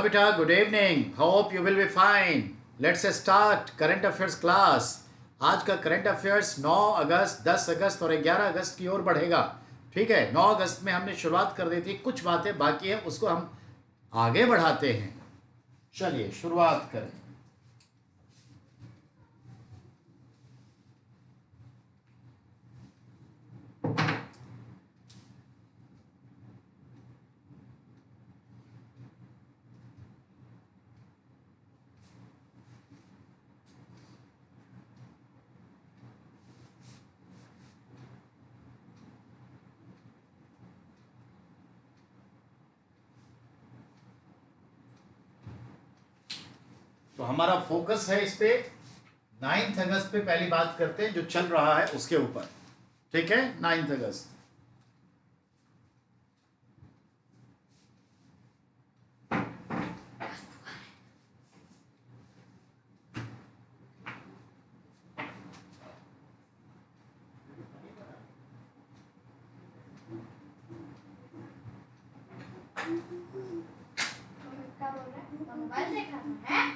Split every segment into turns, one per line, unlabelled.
Beta, good evening. Hope you will be fine. Let's start current affairs class. आज का current affairs 9 अगस्त, 10 अगस्त और 11 अगस्त की ओर बढ़ेगा. ठीक है, 9 अगस्त में हमने शुरुआत कर दी थी, कुछ बातें बाकी हैं, उसको हम आगे बढ़ाते हैं. चलिए शुरुआत करें. तो हमारा फोकस है इस पे 9 अगस्त पे पहली बात करते हैं, जो चल रहा है उसके ऊपर. ठीक है, 9 अगस्त.
मोबाइल देखा है।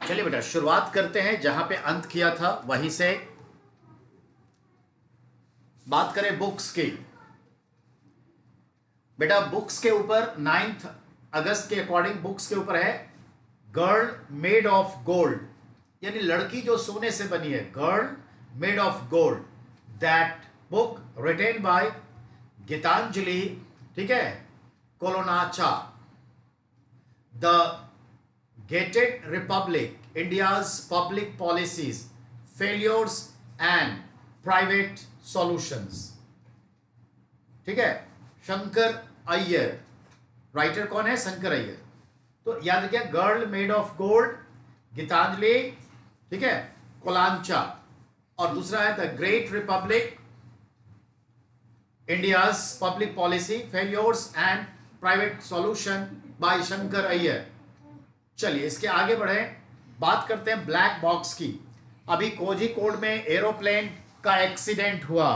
चलिए बेटा शुरुआत करते हैं, जहां पे अंत किया था वहीं से. बात करें बुक्स की. बेटा बुक्स के ऊपर 9 अगस्त के अकॉर्डिंग बुक्स के ऊपर है गर्ल मेड ऑफ गोल्ड, यानी लड़की जो सोने से बनी है. Girl made of gold, that book written by Gitanjali, ठीक है, कोलोनाचा. The gated republic, India's public policies, failures and private solutions. ठीक है, शंकर अय्यर. राइटर कौन है? शंकर अय्यर. तो याद रखिए, girl made of gold, Gitanjali, ठीक है, कोलांचा. और दूसरा है the great republic, India's public policy, failures and private solution by Shankar Iyer. चलिए इसके आगे बढ़े, बात करते हैं ब्लैक बॉक्स की. अभी कोझिकोड में एरोप्लेन का एक्सीडेंट हुआ.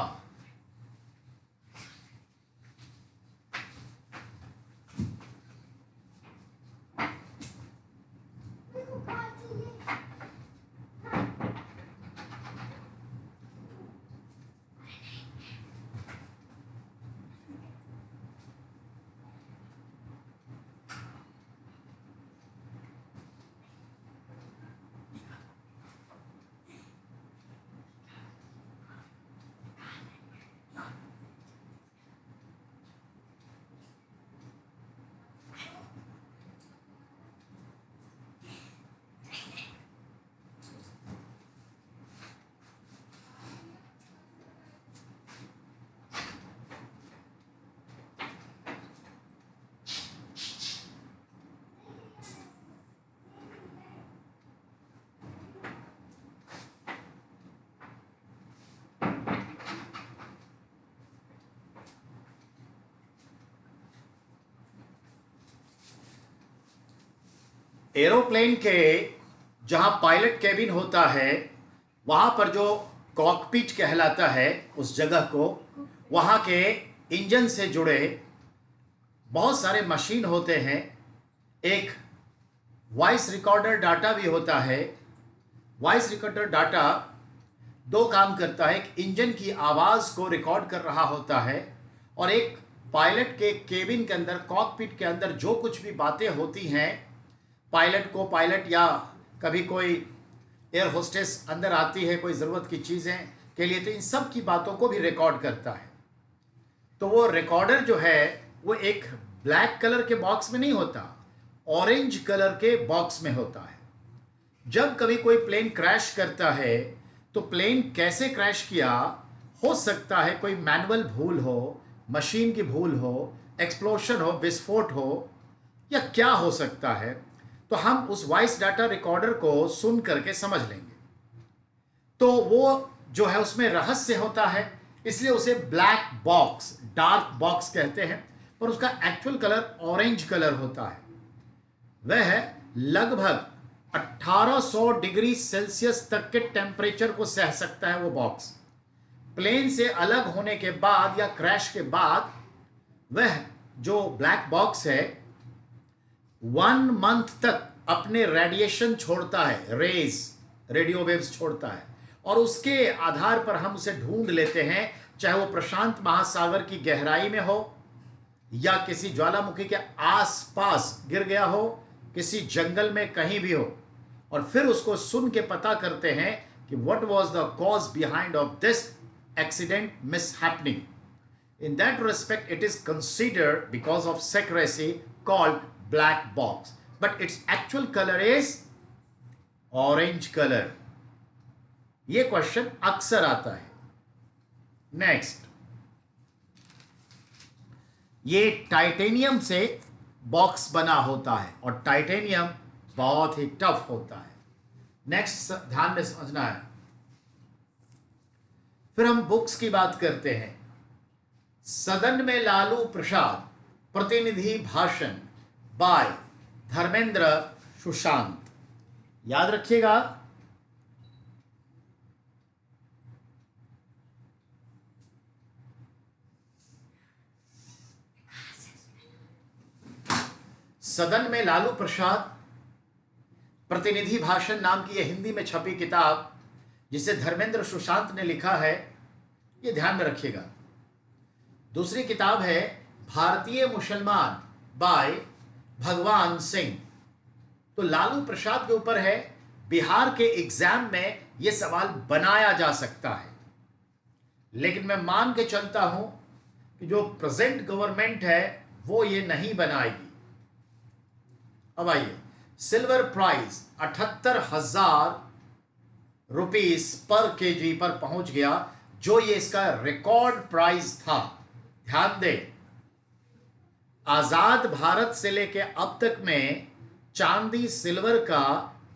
एरोप्लेन के जहां पायलट केबिन होता है, वहां पर जो कॉकपिट कहलाता है उस जगह को, वहां के इंजन से जुड़े बहुत सारे मशीन होते हैं. एक वॉइस रिकॉर्डर डाटा भी होता है. वॉइस रिकॉर्डर डाटा दो काम करता है. एक इंजन की आवाज़ को रिकॉर्ड कर रहा होता है, और एक पायलट के केबिन के अंदर, कॉकपिट के अंदर जो कुछ भी बातें होती हैं, पायलट या कभी कोई एयर होस्टेस अंदर आती है कोई ज़रूरत की चीज़ें के लिए, तो इन सब की बातों को भी रिकॉर्ड करता है. तो वो रिकॉर्डर जो है वो एक ब्लैक कलर के बॉक्स में नहीं होता, ऑरेंज कलर के बॉक्स में होता है. जब कभी कोई प्लेन क्रैश करता है, तो प्लेन कैसे क्रैश किया, हो सकता है कोई मैनुअल भूल हो, मशीन की भूल हो, एक्सप्लोशन हो, विस्फोट हो, या क्या हो सकता है, तो हम उस वॉइस डाटा रिकॉर्डर को सुन करके समझ लेंगे. तो वो जो है उसमें रहस्य होता है, इसलिए उसे ब्लैक बॉक्स, डार्क बॉक्स कहते हैं, पर उसका एक्चुअल कलर ऑरेंज कलर होता है। वह लगभग 1800 डिग्री सेल्सियस तक के टेम्परेचर को सह सकता है वो बॉक्स। प्लेन से अलग होने के बाद या क्रैश के बाद वह जो ब्लैक बॉक्स है 1 मंथ तक अपने रेडिएशन छोड़ता है, रेज, रेडियो वेव्स छोड़ता है, और उसके आधार पर हम उसे ढूंढ लेते हैं, चाहे वो प्रशांत महासागर की गहराई में हो या किसी ज्वालामुखी के आसपास गिर गया हो, किसी जंगल में कहीं भी हो, और फिर उसको सुन के पता करते हैं कि what was the cause behind of this accident mishappening. In that respect, it is considered, because of secrecy, called black box. But its actual color is orange color. ये क्वेश्चन अक्सर आता है। नेक्स्ट, ये टाइटेनियम से box बना होता है और टाइटेनियम बहुत ही टफ होता है। नेक्स्ट ध्यान में समझना है। फिर हम बुक्स की बात करते हैं। सदन में लालू प्रसाद, प्रतिनिधि भाषण बाय धर्मेंद्र सुशांत। याद रखिएगा, सदन में लालू प्रसाद, प्रतिनिधि भाषण नाम की यह हिंदी में छपी किताब जिसे धर्मेंद्र सुशांत ने लिखा है, ये ध्यान में रखिएगा। दूसरी किताब है भारतीय मुसलमान बाय भगवान सिंह। तो लालू प्रसाद के ऊपर है, बिहार के एग्जाम में यह सवाल बनाया जा सकता है, लेकिन मैं मान के चलता हूं कि जो प्रेजेंट गवर्नमेंट है वो ये नहीं बनाएगी। अब आइए, सिल्वर प्राइस 78,000 रुपीस पर केजी पर पहुंच गया, जो ये इसका रिकॉर्ड प्राइस था। ध्यान दें, आजाद भारत से लेके अब तक में चांदी सिल्वर का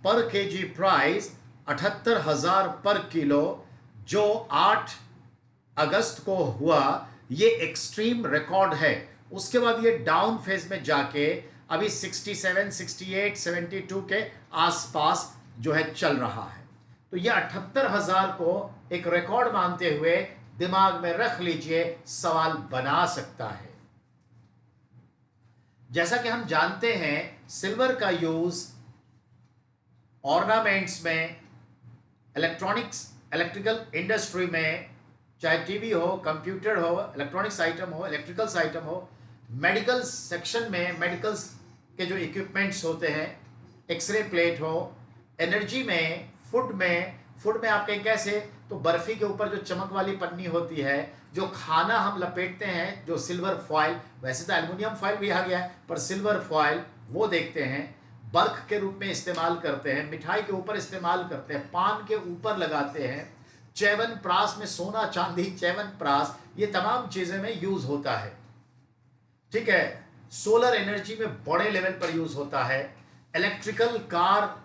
पर केजी प्राइस 78,000 पर किलो, जो 8 अगस्त को हुआ, ये एक्सट्रीम रिकॉर्ड है। उसके बाद ये डाउन फेज में जाके अभी 67, 68, 72 के आसपास जो है चल रहा है। तो ये 78,000 को एक रिकॉर्ड मानते हुए दिमाग में रख लीजिए, सवाल बना सकता है। जैसा कि हम जानते हैं, सिल्वर का यूज ऑर्नामेंट्स में, इलेक्ट्रॉनिक्स, इलेक्ट्रिकल इंडस्ट्री में, चाहे टीवी हो, कंप्यूटर हो, इलेक्ट्रॉनिक्स आइटम हो, इलेक्ट्रिकल्स आइटम हो, मेडिकल सेक्शन में, मेडिकल्स के जो इक्विपमेंट्स होते हैं, एक्सरे प्लेट हो, एनर्जी में, फूड में आप कहें कैसे, तो बर्फी के ऊपर जो चमक वाली पन्नी होती है, जो खाना हम लपेटते हैं, जो सिल्वर फॉयल, वैसे तो एल्युमिनियम फॉयल भी आ गया है, पर सिल्वर फॉयल वो देखते हैं, बर्क के रूप में इस्तेमाल करते हैं, मिठाई के ऊपर इस्तेमाल करते हैं, पान के ऊपर लगाते हैं, च्यवन प्राश में, सोना चांदी च्यवन प्राश, ये तमाम चीजें में यूज होता है। ठीक है, सोलर एनर्जी में बड़े लेवल पर यूज होता है, इलेक्ट्रिकल कार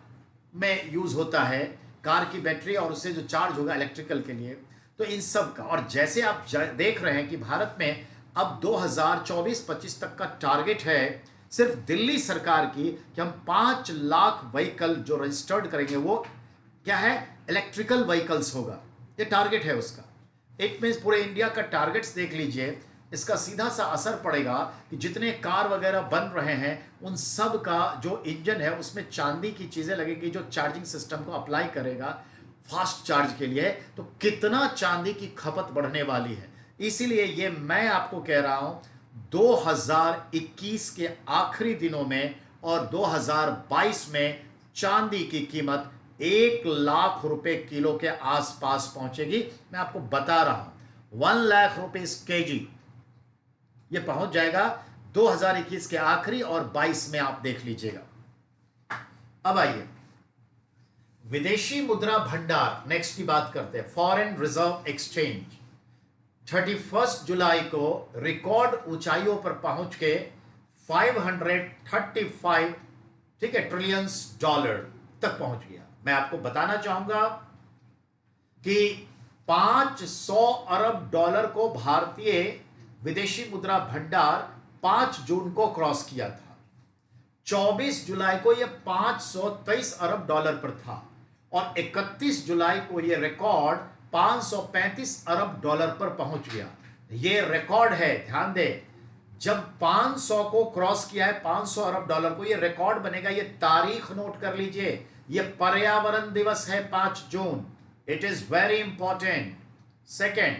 में यूज होता है, कार की बैटरी और उससे जो चार्ज होगा इलेक्ट्रिकल के लिए, तो इन सब का। और जैसे आप देख रहे हैं कि भारत में अब 2024-25 तक का टारगेट है सिर्फ दिल्ली सरकार की कि हम 5 लाख व्हीकल जो रजिस्टर्ड करेंगे वो क्या है, इलेक्ट्रिकल व्हीकल्स होगा। ये टारगेट है उसका। इट मीन्स पूरे इंडिया का टारगेट्स देख लीजिए, इसका सीधा सा असर पड़ेगा कि जितने कार वगैरह बन रहे हैं उन सब का जो इंजन है उसमें चांदी की चीज़ें लगेगी, जो चार्जिंग सिस्टम को अप्लाई करेगा फास्ट चार्ज के लिए, तो कितना चांदी की खपत बढ़ने वाली है। इसीलिए ये मैं आपको कह रहा हूं 2021 के आखिरी दिनों में और 2022 में चांदी की कीमत 1 लाख रुपए किलो के आसपास पहुंचेगी। मैं आपको बता रहा हूं 1 लाख रुपीस केजी ये पहुंच जाएगा 2021 के आखिरी और 22 में, आप देख लीजिएगा। अब आइए, विदेशी मुद्रा भंडार नेक्स्ट की बात करते हैं। फॉरेन रिजर्व एक्सचेंज 31 जुलाई को रिकॉर्ड ऊंचाइयों पर पहुंच के 535 ठीक है ट्रिलियंस डॉलर तक पहुंच गया। मैं आपको बताना चाहूंगा कि $500 अरब को भारतीय विदेशी मुद्रा भंडार 5 जून को क्रॉस किया था। 24 जुलाई को यह $523 अरब पर था और 31 जुलाई को यह रिकॉर्ड $535 अरब पर पहुंच गया। यह रिकॉर्ड है, ध्यान दे, जब 500 को क्रॉस किया है, $500 अरब को, यह रिकॉर्ड बनेगा। यह तारीख नोट कर लीजिए, यह पर्यावरण दिवस है 5 जून। It is very important. Second,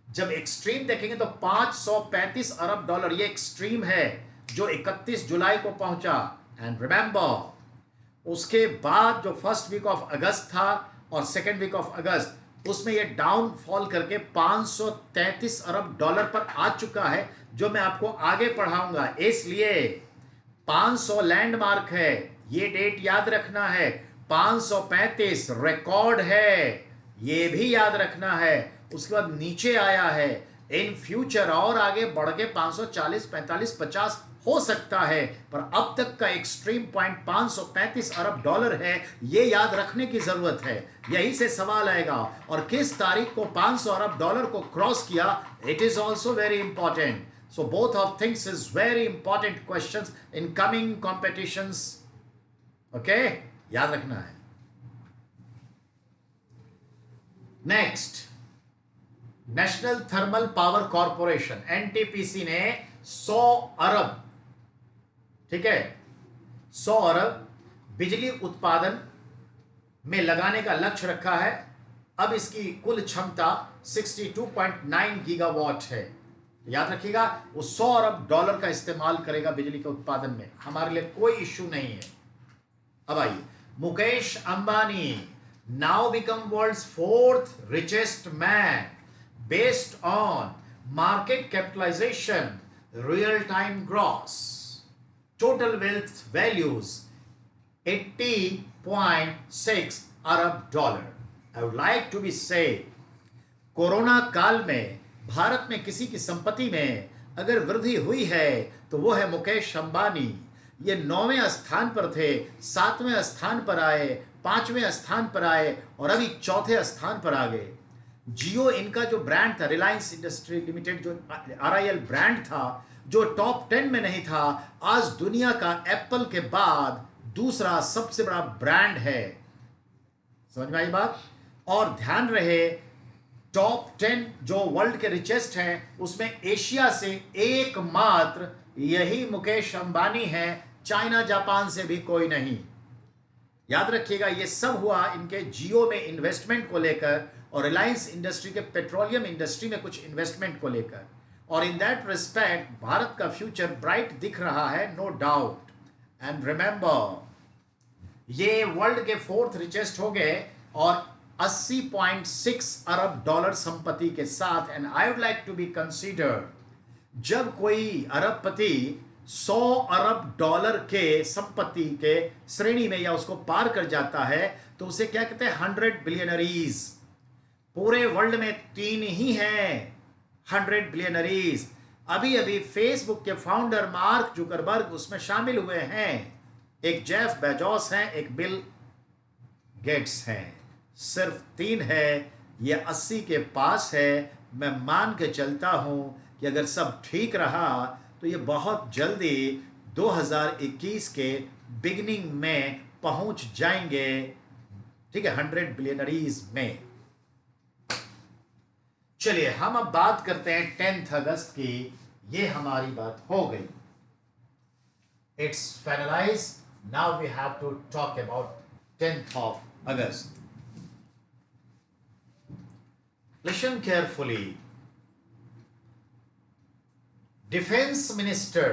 जब एक्सट्रीम देखेंगे तो $535 अरब, ये एक्सट्रीम है जो 31 जुलाई को पहुंचा। एंड रिमेंबर, उसके बाद जो फर्स्ट वीक ऑफ अगस्त था और सेकेंड वीक ऑफ अगस्त, उसमें ये डाउनफॉल करके $533 अरब पर आ चुका है, जो मैं आपको आगे पढ़ाऊंगा। इसलिए 500 लैंडमार्क है, ये डेट याद रखना है। 535 रिकॉर्ड है, ये भी याद रखना है। उसके बाद नीचे आया है इन फ्यूचर और आगे बढ़ के 540, 45, 50 हो सकता है, पर अब तक का एक्सट्रीम पॉइंट $535 अरब है। ये याद रखने की जरूरत है, यही से सवाल आएगा। और किस तारीख को $500 अरब को क्रॉस किया, it is also very important. So both of things is very important questions in coming competitions. Okay, याद रखना है। Next, national thermal power corporation NTPC ने 100 अरब, ठीक है, 100 अरब बिजली उत्पादन में लगाने का लक्ष्य रखा है। अब इसकी कुल क्षमता 62.9 गीगावाट है। याद रखिएगा, वो $100 अरब का इस्तेमाल करेगा बिजली के उत्पादन में। हमारे लिए कोई इश्यू नहीं है। अब आइए, Mukesh Ambani now become world's 4th richest man based on market capitalization, real-time gross. Total wealth values $80.6 Arab. I would like to be say, corona काल में भारत में किसी की संपत्ति में अगर वृद्धि हुई है तो वो है मुकेश अंबानी। ये 9वें स्थान पर थे, 7वें स्थान पर आए, 5वें स्थान पर आए और अभी 4थे स्थान पर आ गए। जियो इनका जो ब्रांड था, रिलायंस इंडस्ट्री लिमिटेड, जो RIL ब्रांड था, जो टॉप 10 में नहीं था, आज दुनिया का एप्पल के बाद दूसरा सबसे बड़ा ब्रांड है। समझ में आई बात? और ध्यान रहे, टॉप 10 जो वर्ल्ड के रिचेस्ट हैं, उसमें एशिया से एकमात्र यही मुकेश अंबानी है, चाइना जापान से भी कोई नहीं। याद रखिएगा, ये सब हुआ इनके जियो में इन्वेस्टमेंट को लेकर और रिलायंस इंडस्ट्री के पेट्रोलियम इंडस्ट्री में कुछ इन्वेस्टमेंट को लेकर। और इन दैट रिस्पेक्ट भारत का फ्यूचर ब्राइट दिख रहा है, नो डाउट। एंड रिमेंबर, ये वर्ल्ड के 4th रिचेस्ट हो गए और 80.6 अरब डॉलर संपत्ति के साथ। And I would like to be consider, जब कोई अरबपति 100 अरब डॉलर के संपत्ति के श्रेणी में या उसको पार कर जाता है तो उसे क्या कहते हैं, 100 बिलियनरीज। पूरे वर्ल्ड में 3 ही हैं 100 बिलियनरीज। अभी अभी फेसबुक के फाउंडर मार्क जुकरबर्ग उसमें शामिल हुए हैं। एक जेफ बेजोस हैं, एक बिल गेट्स हैं। सिर्फ 3 है, ये 80 के पास है। मैं मान के चलता हूं कि अगर सब ठीक रहा तो ये बहुत जल्दी 2021 के बिगिनिंग में पहुंच जाएंगे, ठीक है, 100 बिलियनरीज में। चलिए हम अब बात करते हैं 10 अगस्त की। ये हमारी बात हो गई, it's finalize. Now we have to talk about 10th of August. Listen carefully. Defence minister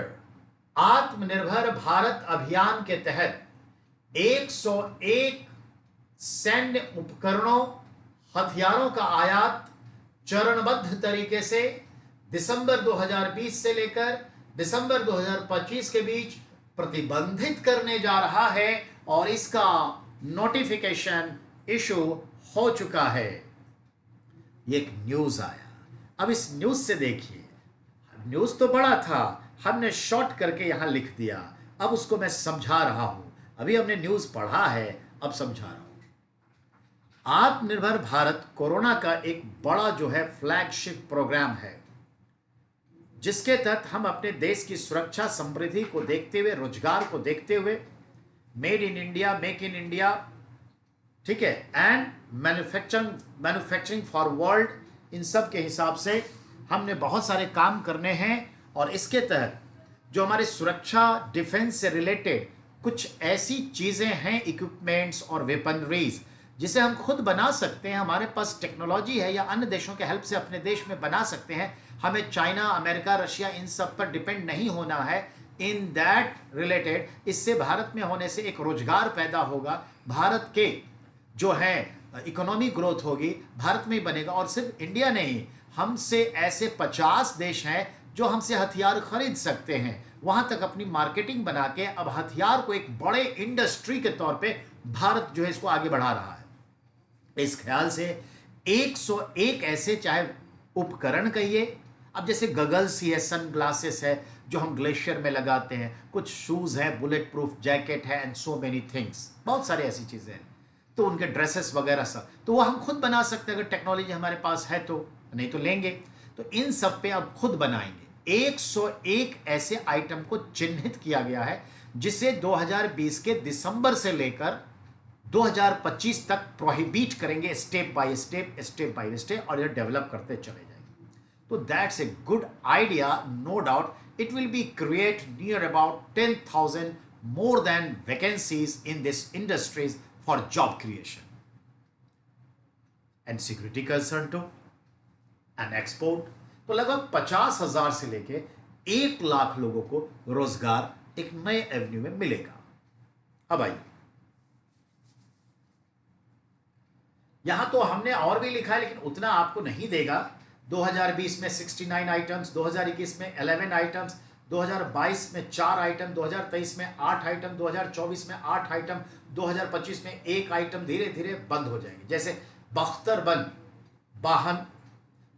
Atmanirbhar Bharat अभियान के तहत 101 सैन्य उपकरणों, हथियारों का आयात चरणबद्ध तरीके से दिसंबर 2020 से लेकर दिसंबर 2025 के बीच प्रतिबंधित करने जा रहा है और इसका नोटिफिकेशन इशू हो चुका है। ये एक न्यूज आया। अब इस न्यूज से देखिए, न्यूज तो बड़ा था, हमने शॉर्ट करके यहां लिख दिया। अब उसको मैं समझा रहा हूं। अभी हमने न्यूज पढ़ा है, अब समझा रहा हूं। आत्मनिर्भर भारत कोरोना का एक बड़ा जो है फ्लैगशिप प्रोग्राम है, जिसके तहत हम अपने देश की सुरक्षा समृद्धि को देखते हुए, रोजगार को देखते हुए, made in India, make in India, ठीक है, एंड मैन्युफैक्चरिंग फॉर वर्ल्ड, इन सब के हिसाब से हमने बहुत सारे काम करने हैं। और इसके तहत जो हमारे सुरक्षा डिफेंस से रिलेटेड कुछ ऐसी चीज़ें हैं, इक्विपमेंट्स और वेपनरीज, जिसे हम खुद बना सकते हैं। हमारे पास टेक्नोलॉजी है या अन्य देशों के हेल्प से अपने देश में बना सकते हैं। हमें चाइना, अमेरिका, रशिया इन सब पर डिपेंड नहीं होना है। इन दैट रिलेटेड इससे भारत में होने से एक रोजगार पैदा होगा, भारत के जो है इकोनॉमी ग्रोथ होगी, भारत में ही बनेगा। और सिर्फ इंडिया नहीं, हमसे ऐसे 50 देश हैं जो हमसे हथियार खरीद सकते हैं। वहां तक अपनी मार्केटिंग बना के अब हथियार को एक बड़े इंडस्ट्री के तौर पे भारत जो है इसको आगे बढ़ा रहा है। इस ख्याल से 101 ऐसे चाहे उपकरण कहिए, अब जैसे गगल्स ही है, सन ग्लासेस है जो हम ग्लेशियर में लगाते हैं, कुछ शूज है, बुलेट प्रूफ जैकेट है, एंड सो मेनी थिंग्स, बहुत सारी ऐसी चीजें हैं। तो उनके ड्रेसेस वगैरह सब तो वो हम खुद बना सकते हैं अगर टेक्नोलॉजी हमारे पास है तो, नहीं तो लेंगे। तो इन सब पे अब खुद बनाएंगे। 101 ऐसे आइटम को चिन्हित किया गया है, जिसे 2020 के दिसंबर से लेकर 2025 तक प्रोहिबिट करेंगे, step by step, step by step, और ये डेवलप करते चले जाएंगे। तो that's a good idea, no doubt. It will be create near about 10,000 more than vacancies in this industries for job creation and security concern to and export. तो लगभग 50,000 से लेके 1 लाख लोगों को रोजगार एक नए एवेन्यू में मिलेगा। अब आइए, यहां तो हमने और भी लिखा है, लेकिन उतना आपको नहीं देगा। 2020 में 69 आइटम्स, 2021 में 11 आइटम्स, 2022 में 4 आइटम, 2023 में 8 आइटम, 2024 में 8 आइटम, 2025 में 1 आइटम धीरे धीरे बंद हो जाएंगे। जैसे बख्तरबंद वाहन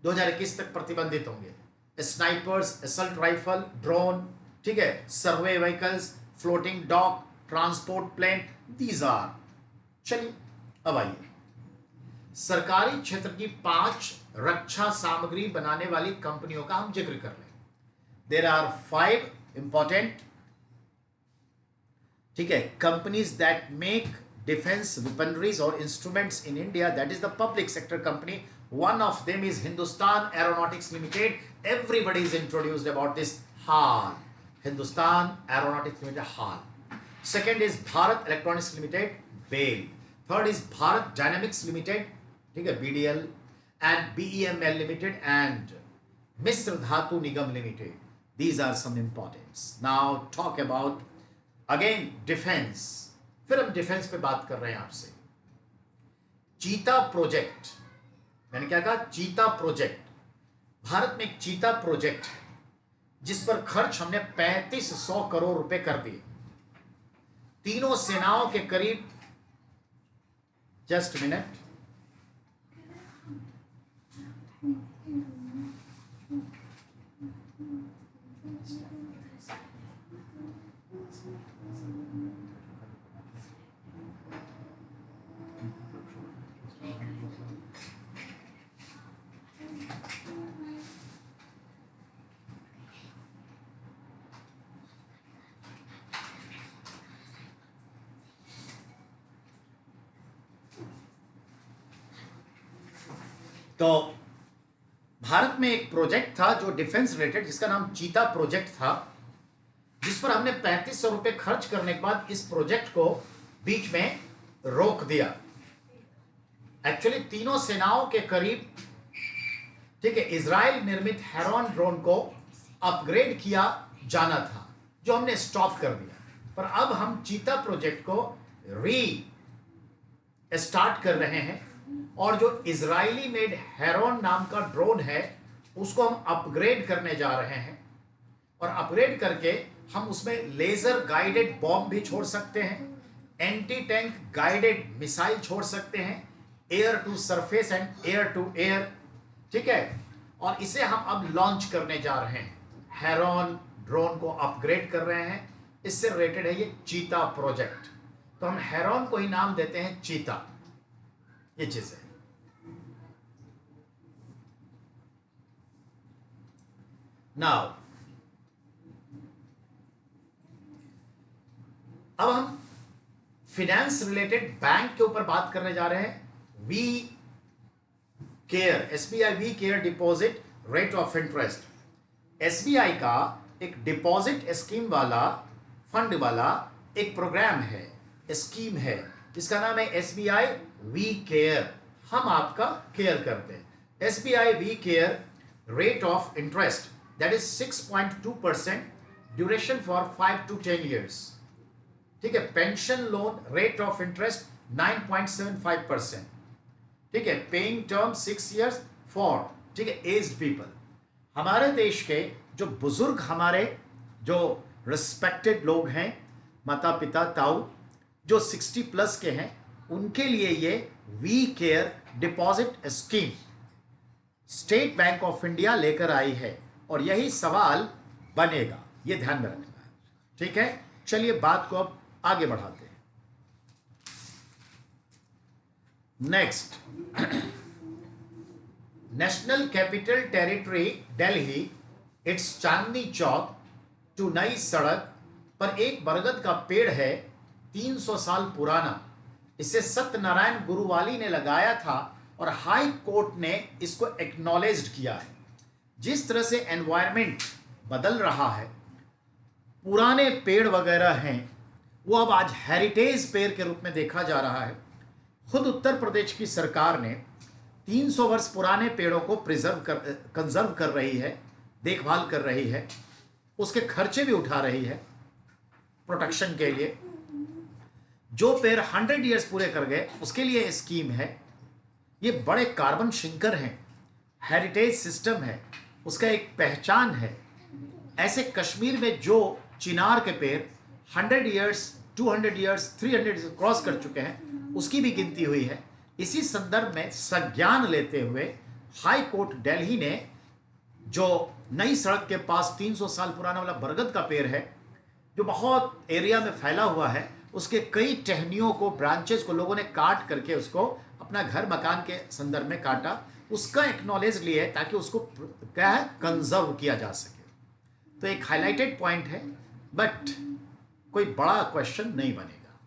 2021 तक प्रतिबंधित होंगे, स्नाइपर्स, असल्ट राइफल, ड्रोन, ठीक है, survey vehicles, floating dock, transport plane, these are. चलिए अब आइए, सरकारी क्षेत्र की 5 रक्षा सामग्री बनाने वाली कंपनियों का हम जिक्र कर लें। देयर आर 5 इंपॉर्टेंट, ठीक है, companies that make defence weaponries or instruments in India. That is the public sector company. One of them is Hindustan Aeronautics Limited. Everybody is introduced about this HAL. Hindustan Aeronautics Limited, HAL. Second is Bharat Electronics Limited, BEL. Third is Bharat Dynamics Limited, ठीक है, BDL, and BEML Limited and Misr Dhatu Nigam Limited. These are some importance. Now talk about again defense. फिर हम defence पे बात कर रहे हैं आपसे। चीता प्रोजेक्ट, मैंने क्या कहा? चीता प्रोजेक्ट। भारत में एक चीता प्रोजेक्ट है जिस पर खर्च हमने 3500 करोड़ रुपए कर दिए। तीनों सेनाओं के करीब, जस्ट मिनट, तो भारत में एक प्रोजेक्ट था जो डिफेंस रिलेटेड, जिसका नाम चीता प्रोजेक्ट था, जिस पर हमने 3500 रुपए खर्च करने के बाद इस प्रोजेक्ट को बीच में रोक दिया। एक्चुअली तीनों सेनाओं के करीब, ठीक है, इजराइल निर्मित हेरॉन ड्रोन को अपग्रेड किया जाना था, जो हमने स्टॉप कर दिया। पर अब हम चीता प्रोजेक्ट को स्टार्ट कर रहे हैं, और जो इजरायली मेड हेरॉन नाम का ड्रोन है उसको हम अपग्रेड करने जा रहे हैं। और अपग्रेड करके हम उसमें लेजर गाइडेड बॉम्ब भी छोड़ सकते हैं, एंटी टैंक गाइडेड मिसाइल छोड़ सकते हैं, air to surface and air to air, ठीक है। और इसे हम अब लॉन्च करने जा रहे हैं। हेरॉन ड्रोन को अपग्रेड कर रहे हैं, इससे रिलेटेड है ये चीता प्रोजेक्ट। तो हम हेरॉन को ही नाम देते हैं चीता। ये चीज है। नाउ अब हम फिनेंस रिलेटेड बैंक के ऊपर बात करने जा रहे हैं। We care, SBI we care deposit rate of interest. SBI का एक डिपॉजिट स्कीम वाला, फंड वाला एक प्रोग्राम है, स्कीम है, जिसका नाम है एसबीआई वी केयर। हम आपका केयर करते हैं। SBI we care rate of interest that is 6.2%, duration for 5 to 10 years। ठीक है। Pension loan rate of interest 9.75%। ठीक है। पेइंग टर्म 6 years फॉर, ठीक है, एज्ड पीपल। हमारे देश के जो बुजुर्ग, हमारे जो रिस्पेक्टेड लोग हैं, माता पिता ताऊ, जो 60+ के हैं, उनके लिए ये we care deposit scheme State Bank of India लेकर आई है, और यही सवाल बनेगा, ये ध्यान में रखना है। ठीक है। चलिए बात को अब आगे बढ़ाते हैं। Next, national capital territory Delhi, it's Chandni Chowk to Nai Sarak पर एक बरगद का पेड़ है 300 साल पुराना। इसे सत्यनारायण गुरुवाली ने लगाया था और हाई कोर्ट ने इसको एक्नॉलेज्ड किया है। जिस तरह से एनवायरनमेंट बदल रहा है, पुराने पेड़ वगैरह हैं, वो अब आज हेरिटेज पेड़ के रूप में देखा जा रहा है। खुद उत्तर प्रदेश की सरकार ने 300 वर्ष पुराने पेड़ों को कंजर्व कर रही है, देखभाल कर रही है, उसके खर्चे भी उठा रही है प्रोटेक्शन के लिए। जो पेड़ 100 years पूरे कर गए, उसके लिए स्कीम है। ये बड़े कार्बन शिंकर हैं, हेरिटेज सिस्टम है, उसका एक पहचान है। ऐसे कश्मीर में जो चिनार के पेड़ 100 years, 200 years, 300 years क्रॉस कर चुके हैं, उसकी भी गिनती हुई है। इसी संदर्भ में संज्ञान लेते हुए हाई कोर्ट दिल्ली ने जो नई सड़क के पास 300 साल पुराना वाला बरगद का पेड़ है, जो बहुत एरिया में फैला हुआ है, उसके कई टहनियों को, ब्रांचेस को लोगों ने काट करके उसको अपना घर मकान के संदर्भ में काटा, उसका एक्नॉलेज लिया है ताकि उसको क्या है, कंजर्व किया जा सके। तो एक हाईलाइटेड पॉइंट है, बट कोई बड़ा क्वेश्चन नहीं बनेगा।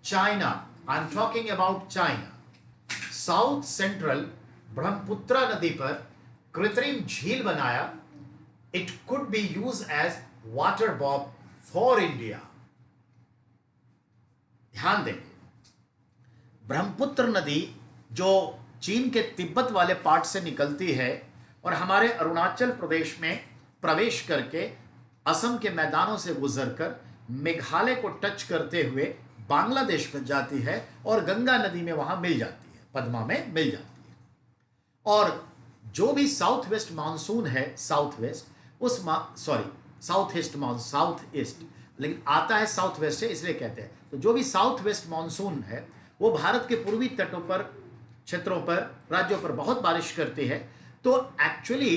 China, I am talking about China. South central Brahmaputra नदी पर कृत्रिम झील बनाया। It could be use as water bomb for India. ध्यान देंगे, ब्रह्मपुत्र नदी जो चीन के तिब्बत वाले पार्ट से निकलती है और हमारे अरुणाचल प्रदेश में प्रवेश करके असम के मैदानों से गुजरकर मेघालय को टच करते हुए बांग्लादेश में जाती है और गंगा नदी में वहां मिल जाती है, पद्मा में मिल जाती है। और जो भी साउथ वेस्ट मानसून है, साउथ ईस्ट, लेकिन आता है साउथ वेस्ट से, इसलिए कहते हैं। तो जो भी साउथ वेस्ट मानसून है, वो भारत के पूर्वी तटों पर, क्षेत्रों पर, राज्यों पर बहुत बारिश करती है। तो एक्चुअली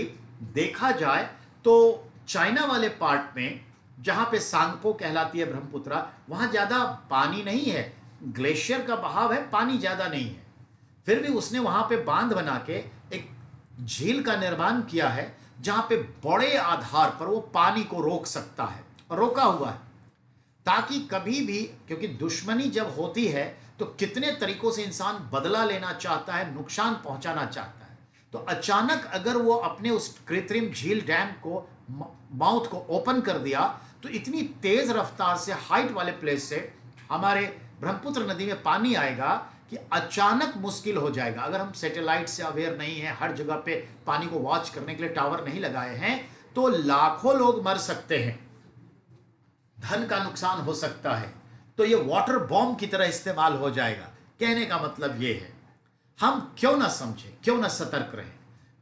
देखा जाए तो चाइना वाले पार्ट में, जहां पे सांगपो कहलाती है ब्रह्मपुत्रा, वहां ज्यादा पानी नहीं है, ग्लेशियर का बहाव है, पानी ज्यादा नहीं है। फिर भी उसने वहां पे बांध बना के एक झील का निर्माण किया है, जहां पे बड़े आधार पर वो पानी को रोक सकता है, और रोका हुआ है, ताकि कभी भी, क्योंकि दुश्मनी जब होती है तो कितने तरीकों से इंसान बदला लेना चाहता है, नुकसान पहुंचाना चाहता है। तो अचानक अगर वो अपने उस कृत्रिम झील, डैम को, माउथ को ओपन कर दिया, तो इतनी तेज रफ्तार से हाइट वाले प्लेस से हमारे ब्रह्मपुत्र नदी में पानी आएगा कि अचानक मुश्किल हो जाएगा। अगर हम सैटेलाइट से अवेयर नहीं है, हर जगह पे पानी को वॉच करने के लिए टावर नहीं लगाए हैं, तो लाखों लोग मर सकते हैं, धन का नुकसान हो सकता है। तो ये वाटर बॉम्ब की तरह इस्तेमाल हो जाएगा। कहने का मतलब ये है, हम क्यों ना समझें, क्यों ना सतर्क रहें,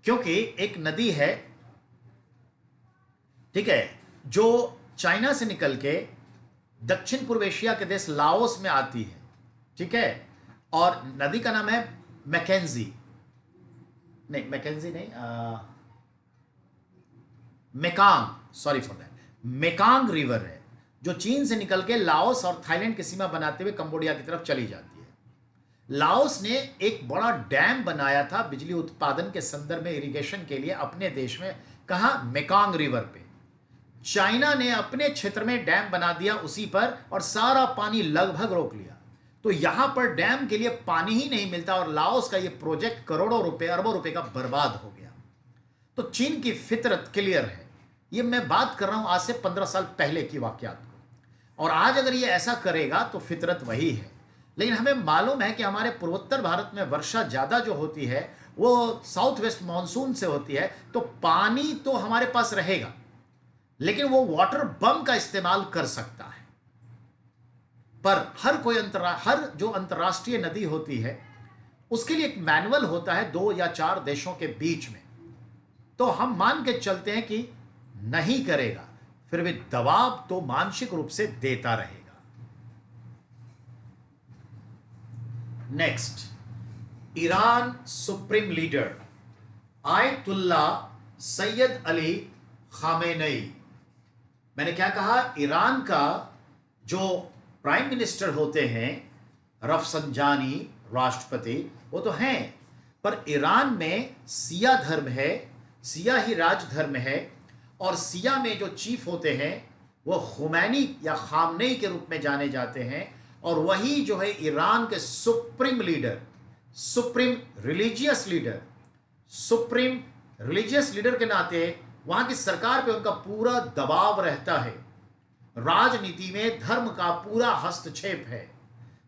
क्योंकि एक नदी है, ठीक है, जो चाइना से निकल के दक्षिण पूर्व एशिया के देश लाओस में आती है, ठीक है, और नदी का नाम है मैकेंजी नहीं, Mekong, sorry for that, Mekong river है, जो चीन से निकल के लाओस और थाईलैंड की सीमा बनाते हुए कंबोडिया की तरफ चली जाती है। लाओस ने एक बड़ा डैम बनाया था बिजली उत्पादन के संदर्भ में, इरिगेशन के लिए अपने देश में। कहा? मेकांग रिवर पे। चाइना ने अपने क्षेत्र में डैम बना दिया उसी पर, और सारा पानी लगभग रोक लिया। तो यहां पर डैम के लिए पानी ही नहीं मिलता, और लाओस का यह प्रोजेक्ट करोड़ों रुपए, अरबों रुपए का बर्बाद हो गया। तो चीन की फितरत क्लियर है। ये मैं बात कर रहा हूं आज से 15 साल पहले की वाकयात को, और आज अगर ये ऐसा करेगा तो फितरत वही है। लेकिन हमें मालूम है कि हमारे पूर्वोत्तर भारत में वर्षा ज्यादा जो होती है वो साउथ वेस्ट मानसून से होती है, तो पानी तो हमारे पास रहेगा, लेकिन वो वाटर बम का इस्तेमाल कर सकता है। पर हर जो अंतर्राष्ट्रीय नदी होती है उसके लिए एक मैनुअल होता है 2 या 4 देशों के बीच में। तो हम मान के चलते हैं कि नहीं करेगा, फिर भी दबाव तो मानसिक रूप से देता रहेगा। Next, Iran supreme leader ayatollah Syed Ali Khamenei. मैंने क्या कहा? ईरान का जो प्राइम मिनिस्टर होते हैं रफसंजानी, राष्ट्रपति, वो तो हैं, पर ईरान में सिया धर्म है, सिया ही राज धर्म है, और सिया में जो चीफ होते हैं वो खुमैनी या खामनेई के रूप में जाने जाते हैं, और वही जो है ईरान के supreme leader, supreme religious leader के नाते वहां की सरकार पे उनका पूरा दबाव रहता है। राजनीति में धर्म का पूरा हस्तक्षेप है।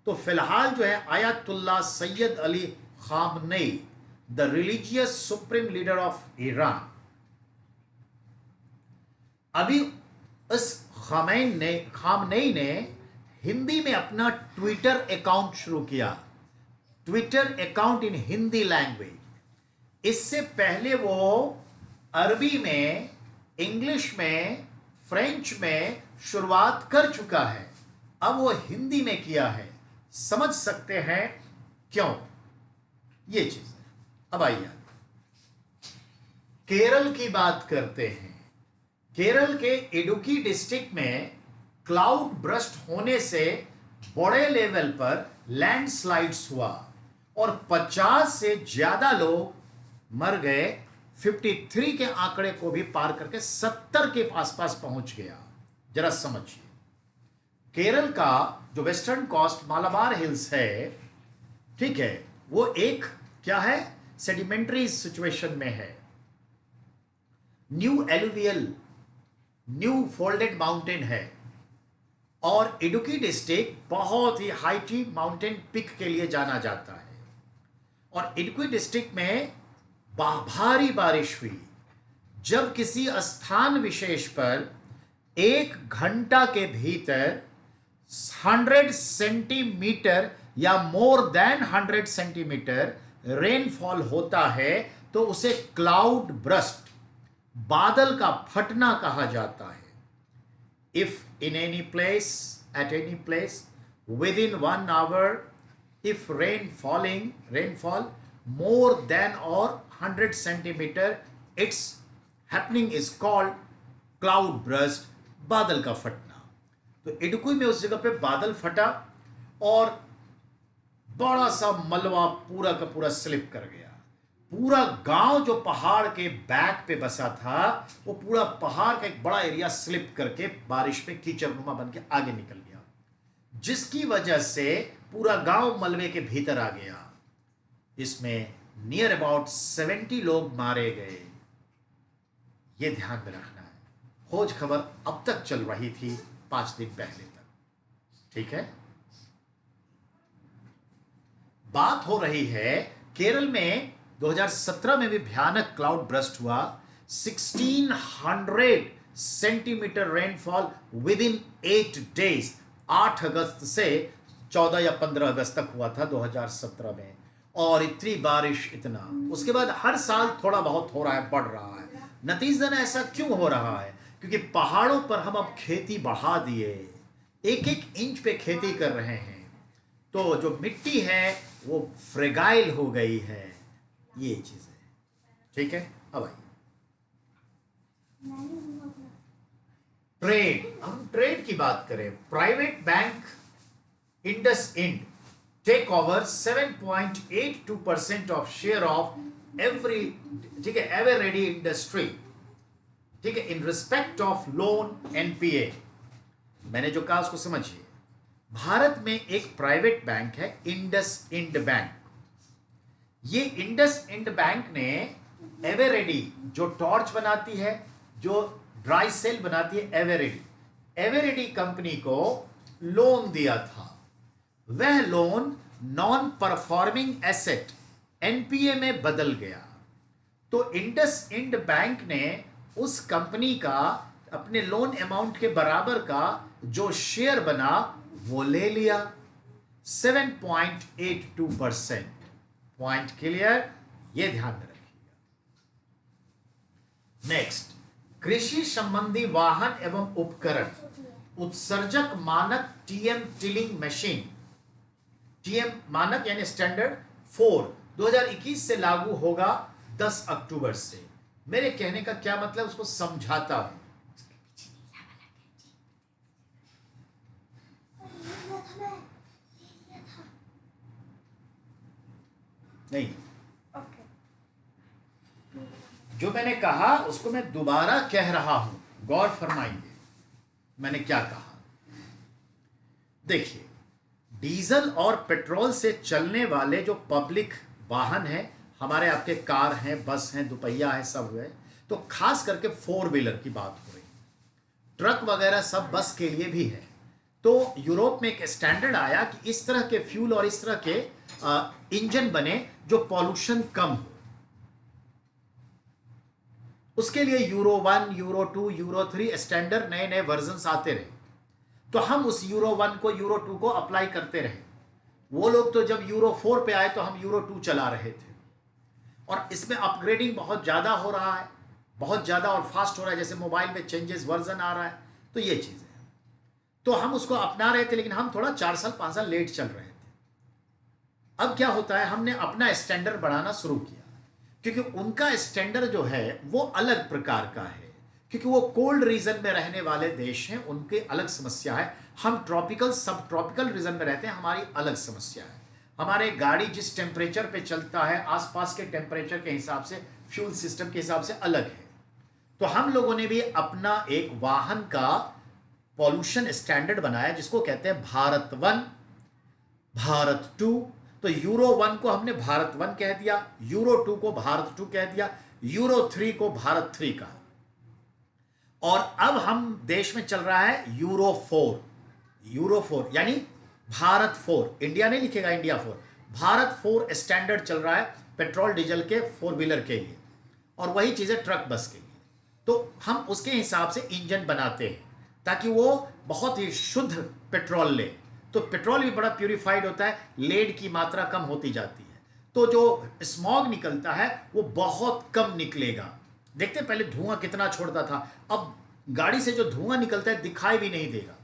तो फिलहाल जो है ayatollah Syed Ali Khamenei, the religious supreme leader of Iran, अभी इस खामनेई ने हिंदी में अपना ट्विटर अकाउंट शुरू किया, Twitter account in Hindi language. इससे पहले वो अरबी में, इंग्लिश में, फ्रेंच में शुरुआत कर चुका है, अब वो हिंदी में किया है। समझ सकते हैं क्यों ये चीज। अब आइए केरल की बात करते हैं। केरल के इडुक्की डिस्ट्रिक्ट में क्लाउड बर्स्ट होने से बड़े लेवल पर लैंडस्लाइड्स हुआ और 50 से ज्यादा लोग मर गए। 53 के आंकड़े को भी पार करके 70 के आसपास पहुंच गया। जरा समझिए, केरल का जो वेस्टर्न कोस्ट मालाबार हिल्स है, ठीक है, वो एक क्या है, सेडिमेंट्री सिचुएशन में है। न्यू फोल्डेड माउंटेन है, और इडुक्की डिस्ट्रिक्ट बहुत ही हाइटी माउंटेन पिक के लिए जाना जाता है। और इडुक्की डिस्ट्रिक्ट में भारी बारिश हुई। जब किसी स्थान विशेष पर 1 घंटा के भीतर 100 सेंटीमीटर या मोर देन 100 सेंटीमीटर रेनफॉल होता है तो उसे क्लाउड बर्स्ट, बादल का फटना कहा जाता है। If in any place, at any place, within 1 hour, if rainfall more than or 100 centimeter, its happening is called cloud burst, बादल का फटना। तो इडुक्की में उस जगह पे बादल फटा और बड़ा सा मलबा पूरा का पूरा स्लिप कर गया। पूरा गांव जो पहाड़ के बैक पे बसा था, वो पूरा पहाड़ का एक बड़ा एरिया स्लिप करके बारिश में कीचड़नुमा बन के आगे निकल गया, जिसकी वजह से पूरा गांव मलबे के भीतर आ गया। इसमें नियर अबाउट 70 लोग मारे गए। ये ध्यान में रखना है। खोज खबर अब तक चल रही थी 5 दिन पहले तक, ठीक है। बात हो रही है केरल में 2017 में भी भयानक क्लाउड बर्स्ट हुआ। 1600 centimetre rainfall with in 8 days, 8 अगस्त से 14 या 15 अगस्त तक हुआ था 2017 में। और इतनी बारिश, इतना, उसके बाद हर साल थोड़ा बहुत हो रहा है, बढ़ रहा है। नतीजतन ऐसा क्यों हो रहा है? क्योंकि पहाड़ों पर हम अब खेती बढ़ा दिए, 1-1 इंच पे खेती कर रहे हैं, तो जो मिट्टी है वो फ्रेगाइल हो गई है। ये चीज है, ठीक है। अब आइए ट्रेड, हम ट्रेड की बात करें। Private bank IndusInd take over 7.82% of share of every, ठीक है, एवर रेडी इंडस्ट्री, ठीक है, in respect of loan NPA. मैंने जो कहा उसको समझिए। भारत में एक प्राइवेट बैंक है इंडस इंड बैंक। ये इंडस इंड बैंक ने एवरेडी जो टॉर्च बनाती है, जो ड्राई सेल बनाती है, एवरेडी कंपनी को लोन दिया था। वह loan non performing asset NPA में बदल गया। तो इंडस इंड बैंक ने उस कंपनी का अपने लोन अमाउंट के बराबर का जो शेयर बना वो ले लिया, 7.82%। पॉइंट क्लियर, ये ध्यान में रखिएगा। नेक्स्ट, कृषि संबंधी वाहन एवं उपकरण उत्सर्जक मानक टीएम टिलिंग मशीन, टीएम मानक यानी स्टैंडर्ड 4 2021 से लागू होगा 10 अक्टूबर से। मेरे कहने का क्या मतलब, उसको समझाता हूं। नहीं, जो मैंने कहा उसको मैं दोबारा कह रहा हूं, गौर फरमाइए मैंने क्या कहा। देखिए, डीजल और पेट्रोल से चलने वाले जो पब्लिक वाहन हैं, हमारे आपके कार हैं, बस हैं, दुपहिया है, सब है, तो खास करके 4 व्हीलर की बात हो रही, ट्रक वगैरह सब बस के लिए भी है। तो यूरोप में एक स्टैंडर्ड आया कि इस तरह के फ्यूल और इस तरह के इंजन बने जो पॉल्यूशन कम हो। उसके लिए यूरो 1, यूरो 2, यूरो 3 स्टैंडर्ड नए नए वर्जन्स आते रहे। तो हम उस यूरो 1 को, यूरो 2 को अप्लाई करते रहे। वो लोग तो जब यूरो 4 पे आए तो हम यूरो 2 चला रहे थे। और इसमें अपग्रेडिंग बहुत ज़्यादा हो रहा है, बहुत ज़्यादा और फास्ट हो रहा है, जैसे मोबाइल में चेंजेस वर्जन आ रहा है। तो ये चीज़ है, तो हम उसको अपना रहे थे, लेकिन हम थोड़ा 4 साल 5 साल लेट चल रहे थे। अब क्या होता है, हमने अपना स्टैंडर्ड बढ़ाना शुरू किया, क्योंकि उनका स्टैंडर्ड जो है वो अलग प्रकार का है, क्योंकि वो कोल्ड रीजन में रहने वाले देश हैं, उनकी अलग समस्या है। हम ट्रॉपिकल सब ट्रॉपिकल रीजन में रहते हैं, हमारी अलग समस्या है। हमारे गाड़ी जिस टेम्परेचर पे चलता है, आसपास के टेम्परेचर के हिसाब से, फ्यूल सिस्टम के हिसाब से अलग है। तो हम लोगों ने भी अपना एक वाहन का पॉल्यूशन स्टैंडर्ड बनाया, जिसको कहते हैं भारत 1, भारत 2। तो यूरो 1 को हमने भारत 1 कह दिया, यूरो 2 को भारत 2 कह दिया, यूरो 3 को भारत 3 कहा। और अब हम देश में चल रहा है यूरो 4, यूरो 4 यानी भारत 4, इंडिया नहीं लिखेगा, इंडिया 4, भारत 4 स्टैंडर्ड चल रहा है पेट्रोल डीजल के 4 व्हीलर के लिए, और वही चीज़ है ट्रक बस के लिए। तो हम उसके हिसाब से इंजन बनाते हैं ताकि वो बहुत ही शुद्ध पेट्रोल ले। तो पेट्रोल भी बड़ा प्यूरिफाइड होता है, लेड की मात्रा कम होती जाती है, तो जो स्मॉग निकलता है वो बहुत कम निकलेगा। देखते पहले धुआं कितना छोड़ता था, अब गाड़ी से जो धुआं निकलता है दिखाई भी नहीं देगा।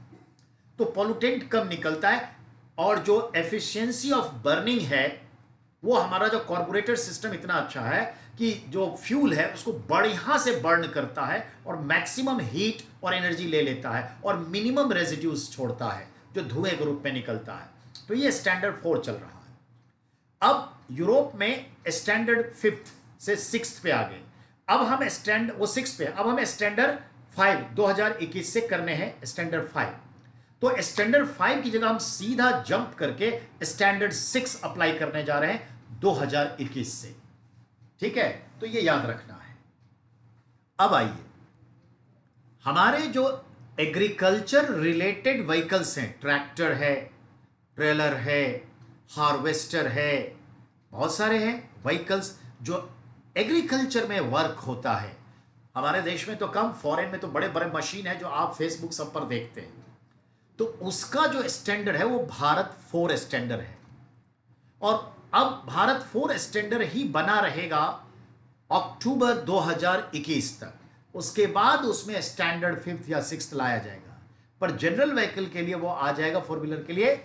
तो पॉल्यूटेंट कम निकलता है, और जो एफिशिएंसी ऑफ बर्निंग है, वो हमारा जो कार्बोरेटर सिस्टम इतना अच्छा है कि जो फ्यूल है उसको बढ़िया से बर्न करता है और मैक्सिमम हीट और एनर्जी ले लेता है, और मिनिमम रेजिड्यूज छोड़ता है जो धुएं के रूप में निकलता है। तो ये स्टैंडर्ड 4 चल रहा है। अब यूरोप में स्टैंडर्ड 5 से 6 पे आ गए। अब हम वो 6 पे, अब हमें स्टैंडर्ड 5 2021 से करने हैं स्टैंडर्ड 5। तो स्टैंडर्ड 5 की जगह हम सीधा जंप करके स्टैंडर्ड 6 अप्लाई करने जा रहे हैं 2021 से। ठीक है, तो ये याद रखना है। अब आइए, हमारे जो एग्रीकल्चर रिलेटेड व्हीकल्स हैं, ट्रैक्टर है, ट्रेलर है, हार्वेस्टर है, बहुत सारे हैं व्हीकल्स जो एग्रीकल्चर में वर्क होता है। हमारे देश में तो कम, फॉरेन में तो बड़े बड़े मशीन है जो आप फेसबुक सब पर देखते हैं। तो उसका जो स्टैंडर्ड है वो भारत 4 स्टैंडर्ड है, और अब भारत 4 स्टैंडर्ड ही बना रहेगा अक्टूबर 2021 तक। उसके बाद उसमें स्टैंडर्ड 5 या 6 लाया जाएगा, पर जनरल व्हीकल के लिए वो आ जाएगा 4 व्हीलर के लिए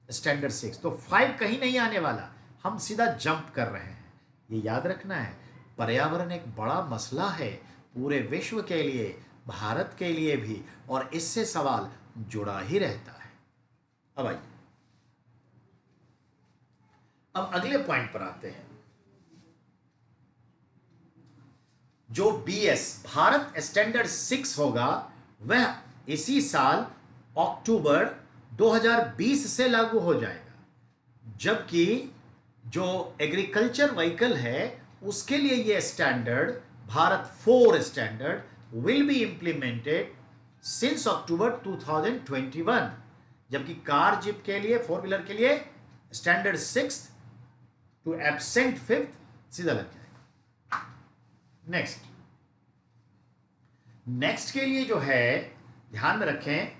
स्टैंडर्ड 6। तो 5 कहीं नहीं आने वाला, हम सीधा जंप कर रहे हैं। ये याद रखना है, पर्यावरण एक बड़ा मसला है पूरे विश्व के लिए, भारत के लिए भी, और इससे सवाल जुड़ा ही रहता है। अब आइए, अब अगले पॉइंट पर आते हैं। जो बीएस भारत स्टैंडर्ड 6 होगा वह इसी साल अक्टूबर 2020 से लागू हो जाएगा, जबकि जो एग्रीकल्चर व्हीकल है उसके लिए यह standard Bharat 4 standard will be implemented since अक्टूबर 2021, जबकि कार जीप के लिए, 4 व्हीलर के लिए स्टैंडर्ड 6 टू एब्सेंट 5th सीधा लग जाएगा। नेक्स्ट के लिए जो है ध्यान में रखें,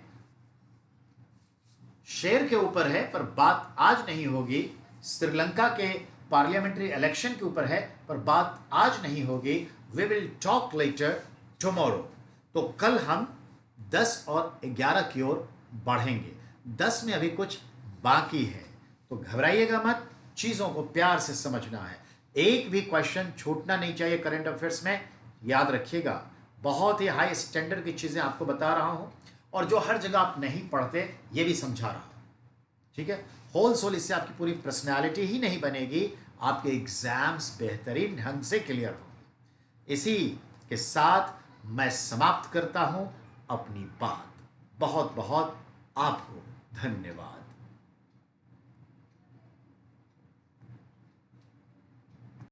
शेयर के ऊपर है पर बात आज नहीं होगी। श्रीलंका के पार्लियामेंट्री इलेक्शन के ऊपर है पर बात आज नहीं होगी। We will talk later tomorrow. तो कल हम 10 और 11 की ओर बढ़ेंगे। 10 में अभी कुछ बाकी है, तो घबराइएगा मत, चीजों को प्यार से समझना है। एक भी क्वेश्चन छूटना नहीं चाहिए करंट अफेयर्स में। याद रखिएगा, बहुत ही हाई स्टैंडर्ड की चीजें आपको बता रहा हूं और जो हर जगह आप नहीं पढ़ते ये भी समझा रहा हूं, ठीक है। होल सोल इससे आपकी पूरी पर्सनालिटी ही नहीं बनेगी, आपके एग्जाम्स बेहतरीन ढंग से क्लियर होंगे। इसी के साथ मैं समाप्त करता हूं अपनी बात। बहुत बहुत आपको धन्यवाद।